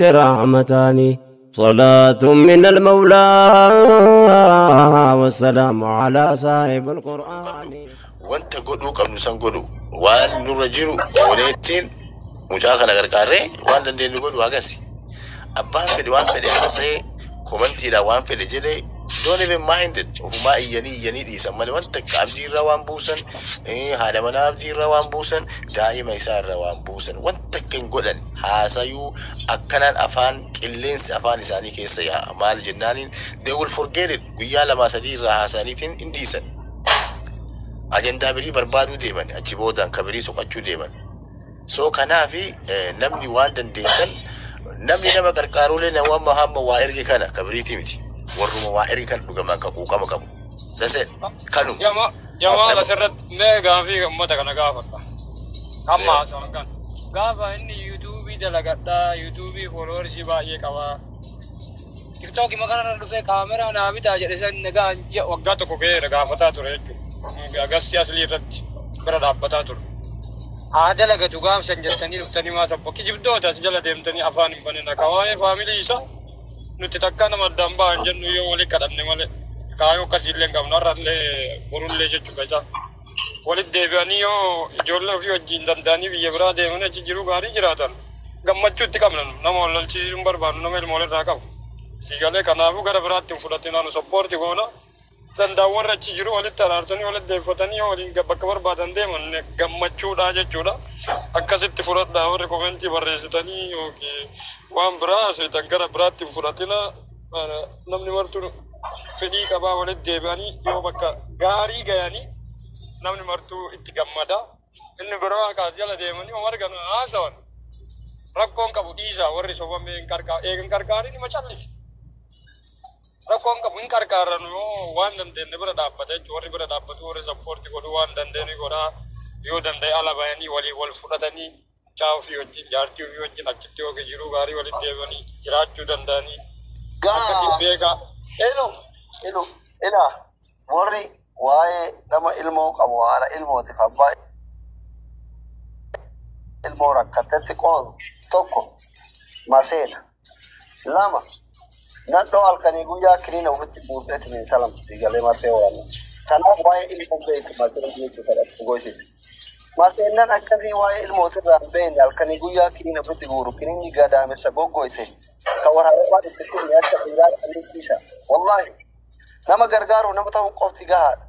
رحمتان صلاة من المولى والسلام على صاحب القرآن. وانت قدو قبل نسان قدو وان نرجرو وليتين مجاخنا غرقاري وان دندين قدو هغسي أبان فدي وان فدي هغسي كومنتي لا وان فدي جدي don't even mind it وما يني دي سمالي وانت عبدي روان بوسن هذا من عبدي روان بوسن دائما يسار روان بوسن وانت كن قولن هاسايو أكنان أفان كلينس أفان إساني كيسي مال جنانين they will forget it ويا لما سدير هاسانيتين indecent أجندا بري بربادو ديمان أجيبودان كبري سوكاتشو ديمان so كنافي نمني واندن ديتن نمني نما كركارولي نوام مهام وائرجي كنا كبريتي متي warruma waa eri kan dhugama ka quuqama qabu dase kanu jama la sirrat me gaafi ummata kana gaafata amma san kan gaafa inni youtube dalagadda youtube followers baay'ee qaba tiktok magana dhufe kamera na bita jedhe san naga anje waggaa tokko keera gaafata ture jechuudha agassi asli irratti bira dhaabbataa ture dalaga gaaf san jettanii dhuftanii maa sabbo kijibdoota as jala deemtanii afaan hin banina kawaa'ee faamilii isaa nuti takka nama dambaa jennu yoo wali kadhanne malee kaayoo akkasiillee hin qabnu har'allee borullee jechuudha isaa walitti deebi'anii yoo ijoollee ofii wajjin danda'anii biyya biraa deemanii achi jiru gaarii jiraatan gammachuutti qabna nama wal lolchiisuu hin barbaannu nama ilma walirraa qabu siigalee kanaafuu gara biraatti hin fudhatinaa nu sappoorti goona danda'an warra achi jiru walitti araarsanii walitti deeffatanii yoo waliin bakka barbaadan deeman gammachuudha jechuudha akkasitti fudhadhaa warri komentii barreessitanii yookiin waan biraa seetan gara biraatti hin fudhatina namni martuu fedhii qabaa walitti deebi'anii yoo bakka gaarii gayanii namni martuu itti gammada inni biraa kaas jala deemanii margan haasawan rakkoon qabu dhiisaa warri sobamee eegan qarqaarii nima callisi rakkoon qabu hin qarqaaran yoo waan dandeenye bira dhaabbata jechuudha warri bira dhaabbatu warri sappoortii godhu waan dandeenye godhaa yoo danda'e ala bayanii walii wal fudhatanii chaafii wajjin jaartii ofii wajjin achitti yookiin jiruu gaarii walitti deebanii jiraachuu danda'anii akkasiin beekaa. Ila warri waa'ee nama ilmoo qabu haala ilmootiif abbaa ilmoo rakkatetti qoodu tokko maseena lama nadhoo halkanii guyyaa kiriina ofitti buuseetiin salamti galee martee waan kanaaf waa'ee ilmoo beeku maseena jechuudha kadhatu gochiti maseennan akkasii waa'ee ilmootirraan beekne halkanii guyyaa kiriina ofitti guuru kiriinni gadaamirsa goggoyte ka waraabaan itti kiriini akka dhiiraa qaliiqiisa wallaahi nama gargaaru nama ta'uun qofti gahaadha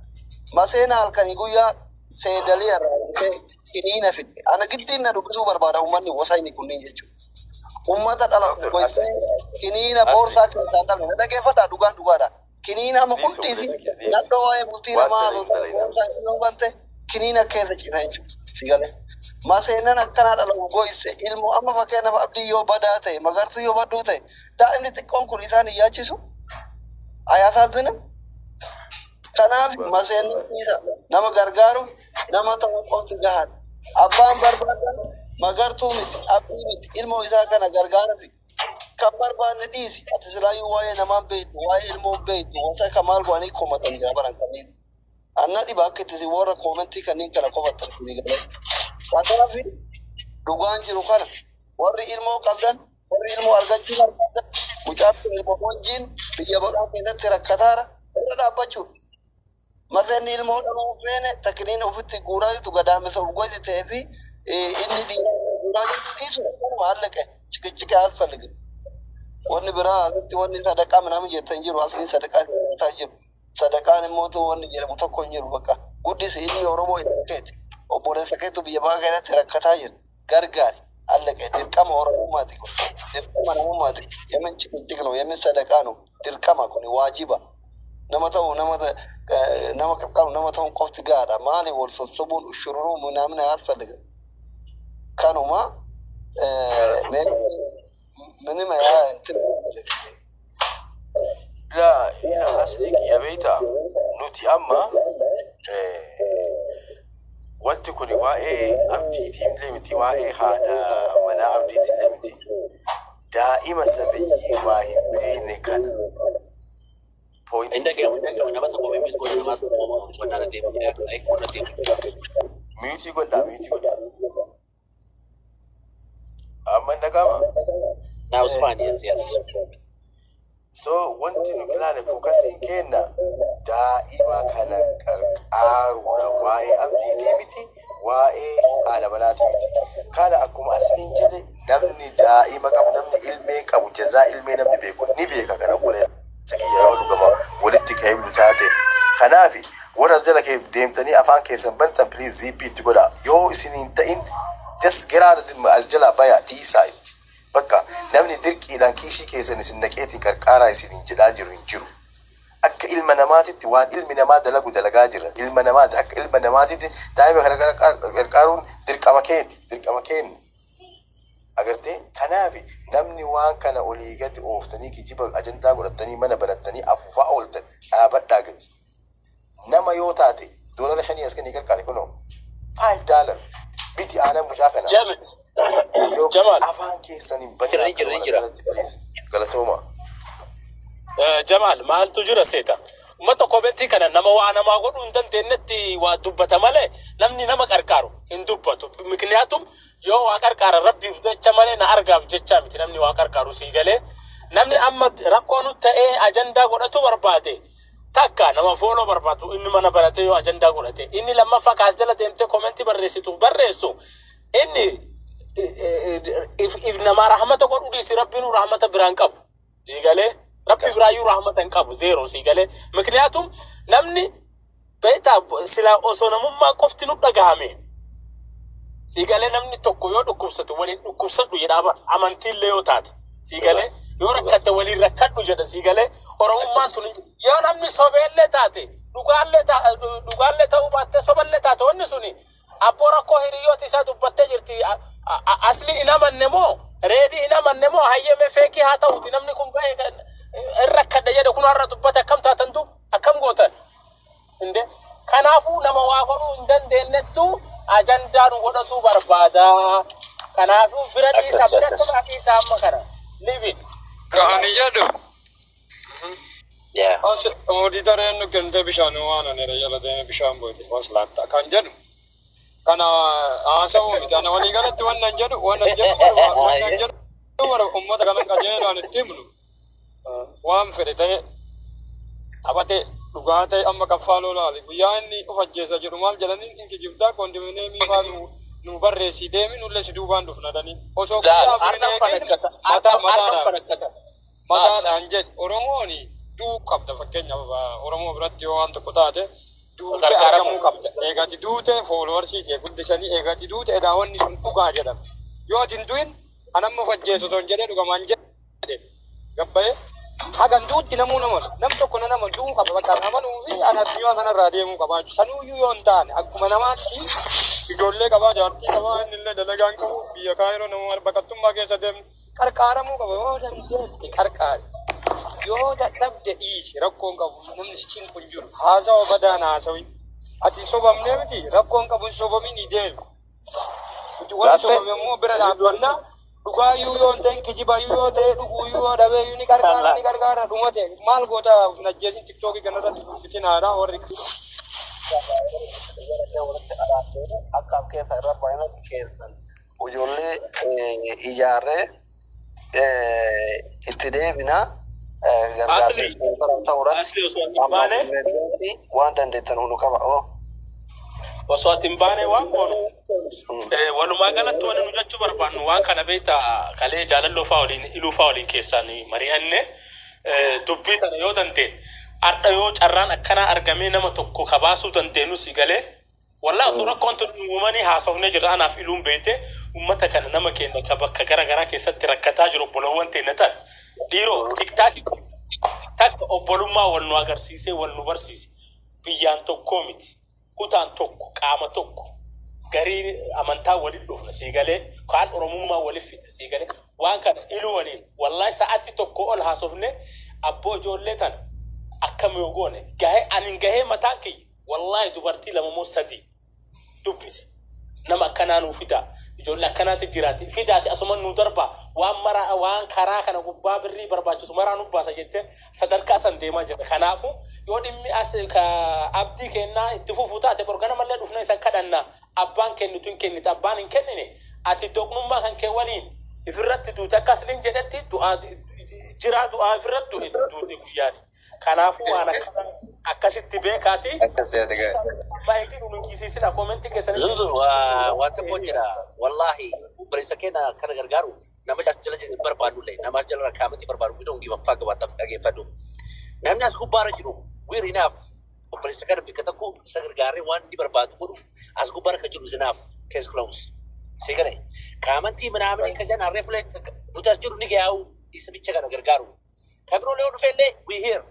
maseena halkanii guyyaa seedalii irraa kiriina fidde ana giddiin na dubbisuu barbaada uummanni wasayni kunniin jechuudha ummata dhala goysee kiniina boorsaa keessaa dhabne na dhageeffadhaa dhugaadha kiniina amma hundiisi nadhoo waa'ee bultii namaa boorsaa yoo bante kiniina keessa cina jechuudha sigalee maseennan akkanaa dhala goyse ilmoo amma fakkeenyaaf abdii yoo badaa ta'e magartuu yoo badduu ta'e daa'imni xiqqoon kun isaan hin yaachisu ayaasaazina kanaaf maseennan nama gargaaru nama ta'uu qofti gahaadha abbaan barbaadan magartuu miti abdii miti ilmoo isaa kana gargaara fi kan barbaanne dhiisi ati silaayyuu waa'ee namaan beektu waa'ee ilmoo beektu wasa kamaal go'anii koomatan jira baran kanneen anna dhiba akka itti warra koomentii kanneen kana qofatan ni galan kanaaf dhugaan jiru kana warri ilmoo qabdan warri ilmoo argachuu barbaadan mucaan ilmoo wajjin biyya baqaa keessatti rakkataara irra dhaabbachuu maseenni ilmoo dhaluu feene takniin ofitti guuraa jirtu gadaamisa ufgooti ta'ee fi inni dhiiraa dhiisu maallaqe cikichika alfalgin wanni biraa asitti wanni sadaqaa minaamin jettan jiru asliin sadaqaa taa jiru sadaqaan immoo wanni jedhamu tokko hin jiru bakka guddisi ilmi oromoo ilkeeti obboleessa keetu biyya baqaa keessatti rakkataa jiru gargaari allaqe dirqama oromummaati kun dirqama namummaati yemin cikichikno yemin sadaqaanu dirqama kun waajiba nama ta'u nama qarqaru nama ta'uun qofti gaadha maali wal sossobuun ushururuu minaamin alfalgin kanuma منما يا انت لا إلى أصلك يا بيتا نوتي أما وانت كوني واي أبدي تيم لمتي واي هذا منا أبدي تيم لمتي دائما سبي واي بينك عندك أنا بس أقول ميوزك ولا ما أنا تيم أي كنا تيم ميوزك ولا أما نكما Now it's fine, yes. So wanti nu ilaale fookasiin kenna daa'ima kana qarqaaruudha waa'ee abdiitii miti waa'ee haadha manaatii miti kana akkuma asliin jedhe namni daa'ima qabu namni ilmee qabu jazaa ilmee namni beeku ni beeka kana qolee sakiyyaa yoo dhugama walitti ka'ee taate kanaafi warra jala kee deemtanii afaan keessan bantan please zippii itti godha yoo isin hin ta'in just get out of as jala baya dhiisaa itti bakka namni dirqiidhaan kiishii keessan isin naqeetiin qarqaaraa isiniin jedhaa jiru hin jiru akka ilma namaatitti waan ilmi namaa dalagu dalagaa jira ilma namaati akka ilma namaatitti daa'ima kana qarqaaruun dirqama keenya agartee kanaafi namni waan kana olii gati ooftanii kijiba ajandaa godhatanii mana banattanii afuufaa ooltan dhaabadhaa gati nama yoo taate doolara 5 as kan qarqaare kunoo $5 biti aanan mucaa kana Jamal afaan keessaniin banaa galatooma Jamal maaltu jira seeta ummata komentii kana nama waa namaa godhu hin dandeenyetti waa dubbata malee namni nama qarqaaru hin dubbatu mikniyaatum yoo waa qarqaara rabbiif jecha malee na argaaf jecha miti namni waa qarqaaru sii galee namni amma rakkoon ta'ee ajandaa godhatu barbaade takka nama fooloo barbaadu inni mana barate yoo ajandaa godhate inni lammaffaa kaas jala deemte komentii barreessituuf barreessu inni if nama rahmata godhu dhiisi rabbiin rahmata biraan qabu sii galee Rabbi Ibrahim rahmatan qabu zero sii galee mikniyaatum namni beeta sila osonamummaa qofti nu dhagahame sii galee namni tokko yoo dhukkubsatu waliin dhukkubsadhu jedhama amantiillee yoo taate sii galee yoo rakkate waliin rakkadhu jedha sii galee oromummaan tun yoo namni sobeellee taate dhugaallee ta'uu baatte soballee taate wanni suni abboo rakkoo hiriyooti isaa dubbattee jirti asli inamanne moo reedii inamanne moo hayyame feekii haa ta'uti namni kun ba'ee irrakkadha jedhe kun har'a dubbate akkam taatantu akkam gootan inde kanaafu nama waa godhuu hin dandeenyettu ajandaa nu godhatu barbaada kanaafu bira dhiisa amma kana leave it Kani jedhu Yeah. Auditoreen nu kente bishaan waan ani jala deeme bishaan booti waslaata kan jedhu kana haasa'u miti ana walii galatti wannan jedhu warra ummata kana qajeelaan itti himnu waan fedhe ta'e taphate dhugaa ta'e amma kaffaaloo laale guyyaa inni of ajjeesa jedhu maal jedhaniin inki jibdaa kondominiyeemii faa nu barreessii deemi nullee si duubaan dhufna dhanii osoo guyyaa mataadhaan jedhe Oromooni duu qabda fakkeenyaaf Oromoo biratti yoo waan tokko taate duute argamuu qabda eegati duute fooloowarsii kee guddisanii eegati duute edaa wanni sun dhugaa jedhama yoo ati hin du'in anamma of ajjeesu osoo hin jedhee dhugamaan jedhe gabbayee hagan duutti namuu nam tokko nama du'uu qaba bakka amanuu fi addunyaa kanarraa deemuu qabaa sanuuyyuu yoo hin taane akkuma namaatti ijoollee qabaa jaartii qabaa innillee dalagaan qabu biyya kaayiroo nama baqattummaa keessa deemu qarqaaramuu qaba yoo dandeetti qarqaari yoo dadhabde dhiisi rakkoon qabu namni sichiin kun jiru haasawa badaan haasawi ati sobamnee miti rakkoon qabu sobamin ideelu wanti sobame immoo bira dhaabbannaa dhugaayyuu yoo ta'e kijibayyuu yoo ta'e dhuguuyyuu yoo dhabeeyyuu ni qarqaara dhumate maal goota ufin ajjeesin tiktookii kanarratti fitinaadha warri akka keessa irra baay'inatti keessan ijoollee ijaarree itti deebina waan dandeettan hunu qaba osoo ati hin baane waan goonu walumaa galatti wani nu jechuu barbaannu waan kana beekta kalee jaalalloo fa'aa waliin iluu fa'aa waliin keessaan mari'anne dubbii kana yoo dandeen har'a yoo carraan akkanaa argamee nama tokko kabaasuu dandeenyu si galee wallaa osoo rakkoon tun uumamanii haasofnee jira anaaf iluun beekte uummata kana nama keenya ka bakka garaagaraa keessatti rakkataa jiru obboloowwan teenya ta'an dhiiroo tiktaakii takka obbolummaa wal nu agarsiisee wal nu barsiise biyyaan tokkoo miti kutaan tokko qaama tokko garii amantaa waliin dhufna sii galee kaan oromummaa waliif fite sii galee waan kana iluu waliin wallaahi sa'aatti tokko ol haasofne abboo ijoollee tan akkam yoo goone anin gahee mataan kiyya wallaahi dubartii lama moo sadii dubbise nama akkanaa nuu fida ijoollee akkanaatti jiraati fidaati asuma nuu darba waan karaa kana gubbaa birrii barbaachisu maraa nu baasa jette sadarkaa san deemaa jira kanaafu yoo dhimmi as ka abdii kennaa itti fufuu taate borgana mallee dhufna isa kadhanna abbaan kennitu hin kennite abbaan hin kennine ati doqnummaa kan kee waliin ifirratti duute akkasliin jedhetti du'aa jira du'aa ifirratti duute guyyaani kanaafuu waan akkasitti beekaati akkasitti gaa baay'ee nuunqisiisina koomentii keessanii zuzu waan tokko jira wallahi barisa keena kana gargaaruuf nama jala barbaadullee nama jala kaamatti barbaadu bidon giba faga waan dhageeffadhu namni as gubbaara jiru we're enough barisa kana bika takku sagargaaree waan di barbaadu godhuuf as gubbaara ka jiru zinaaf case close sigale kaamatti manaamni ka jana reflect butas jiru ni gaawu isa bicha kana gargaaruuf kabiro leewu dhufeellee we here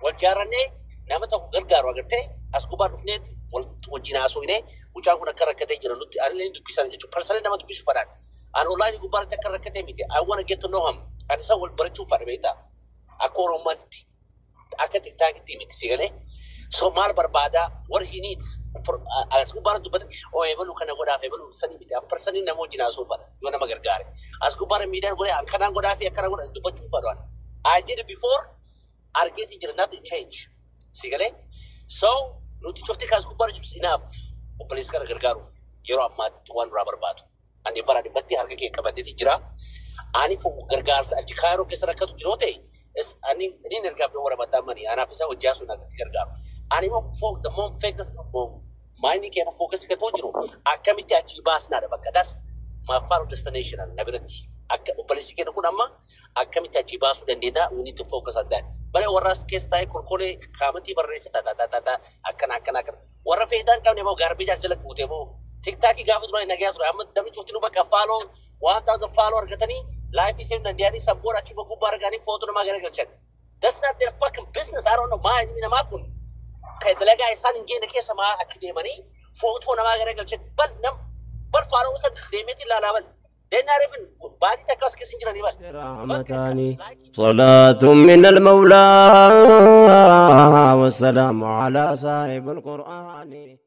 wal jaarannee nama tokko gargaaru agartee as gubbaara dhufneet wajjin haasofnee mucaan kun akka rakkatee jira nutti ani dubbisan jechuudha parsalee nama dubbisu fadhaan an online gubbaarratti akka rakkatee miti I want to get to know him ani isa wal barachuu fadha beektaa akka oromatti akka tiktaakitti miti sigalee so maal barbaadaa what he needs as gubbaara dubbatan oo eebalu kana godhaaf eebalu sanii miti an parsalee nama wajjin haasoo fadha yoo nama gargaare as gubbaara miidiyaan godhee an kanaan godhaa fi akkana godha dubbachuu fadhaan I did it before argeetii jira nothing change sigalee so nuti cofti kaas gubbaara jirus enough obboleessa kana gargaaruuf yeroo ammaatti waan duraa barbaadu ani bara dhibbatti harka kee qabadeeti jira ani fo gargaarsa achi kaayiroo keessa rakkatu jiroo ta'e ani ergaaf wara baddaamani anaaf isa hojjaa sun akkatti gargaaru ani mo the more focus maayinii kee focus ka too jiru akkamitti achi baasnaadha bakka das my final destination na biratti akka obboleessi keenya kun amma akkamitti achi baasuu dandeenya we need to focus on that bare warras keessa taa'ee korkolee kaamatii barreessa akkana warra feedaan qabne moo garbage jala guutee moo tiktaakii gaafa duraan nagaa ture amma namni cufti nu bakka faaloo 1000 faaloo argatanii life isee nandiyaanii sabboon achi gubbaa arganii footoo namaa garagalchan that's not their fucking business I don't know maa inni namaa kun kan dalagaa isaan hin geenne keessa maa achi deemanii footoo namaa garagalchan bal faaloo isa deemeetii ilaalaaban دينارفن بعد تكاس كيسين جراني بال رحمتاني صلاة من المولى والسلام على صاحب القرآن